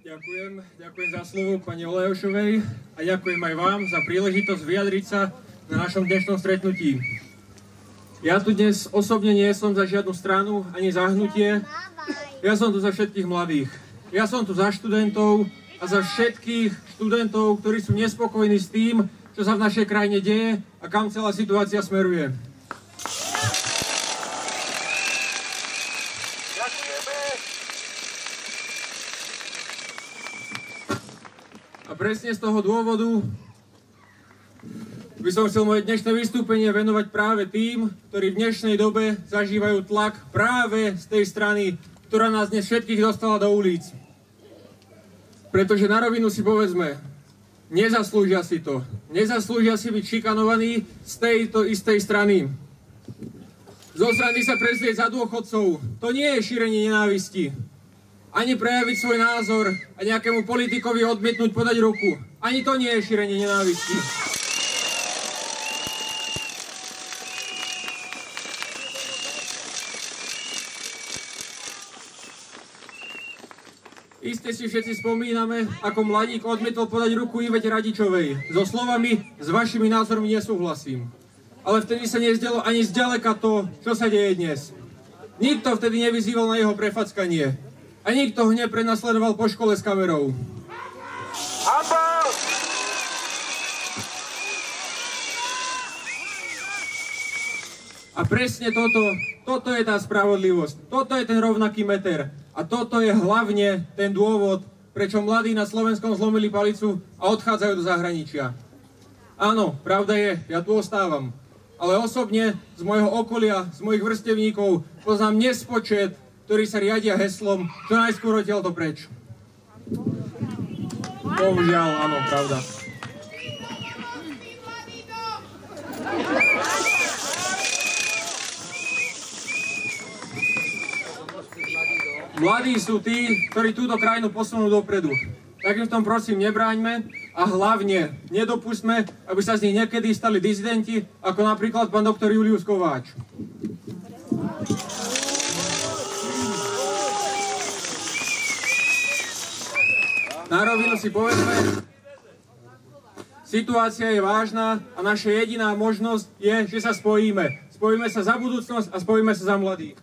Ďakujem za slovo pani Olejošovej a ďakujem aj vám za príležitosť vyjadriť sa na našom dnešnom stretnutí. Ja tu dnes osobne nie som za žiadnu stranu ani za hnutie, ja som tu za všetkých mladých. Ja som tu za študentov a za všetkých študentov, ktorí sú nespokojní s tým, čo sa v našej krajine deje a kam celá situácia smeruje. A presne z toho dôvodu by som chcel moje dnešné vystúpenie venovať práve tým, ktorí v dnešnej dobe zažívajú tlak práve z tej strany, ktorá nás dnes všetkých dostala do ulic. Pretože na rovinu si povedzme, nezaslúžia si to. Nezaslúžia si byť šikanovaní z tejto istej strany. Zo strany sa prezrieť za dôchodcov. To nie je šírenie nenávisti. Ani prejaviť svoj názor a nejakému politikovi odmietnúť podať ruku. Ani to nie je šírenie nenávisti. Iste si všetci spomíname, ako mladík odmietol podať ruku Ivete Radičovej. So slovami, s vašimi názormi nesúhlasím. Ale vtedy sa nezdialo ani zďaleka to, čo sa deje dnes. Nikto vtedy nevyzýval na jeho prefackanie. A nikto ho neprenasledoval po škole s kamerou. A presne toto je tá spravodlivosť. Toto je ten rovnaký meter. A toto je hlavne ten dôvod, prečo mladí na Slovenskom zlomili palicu a odchádzajú do zahraničia. Áno, pravda je, ja tu ostávam. Ale osobne z môjho okolia, z mojich vrstevníkov poznám nespočet, ktorí sa riadia heslom, čo najskôr odtiaľto preč. Bohužiaľ, áno, pravda. Mladí sú tí, ktorí túto krajinu posunú dopredu. Tak im v tom prosím nebráňme a hlavne nedopustme, aby sa z nich niekedy stali dizidenti, ako napríklad pán doktor Julius Kováč. Na rovinu si povedzme, situácia je vážna a naša jediná možnosť je, že sa spojíme. Spojíme sa za budúcnosť a spojíme sa za mladých.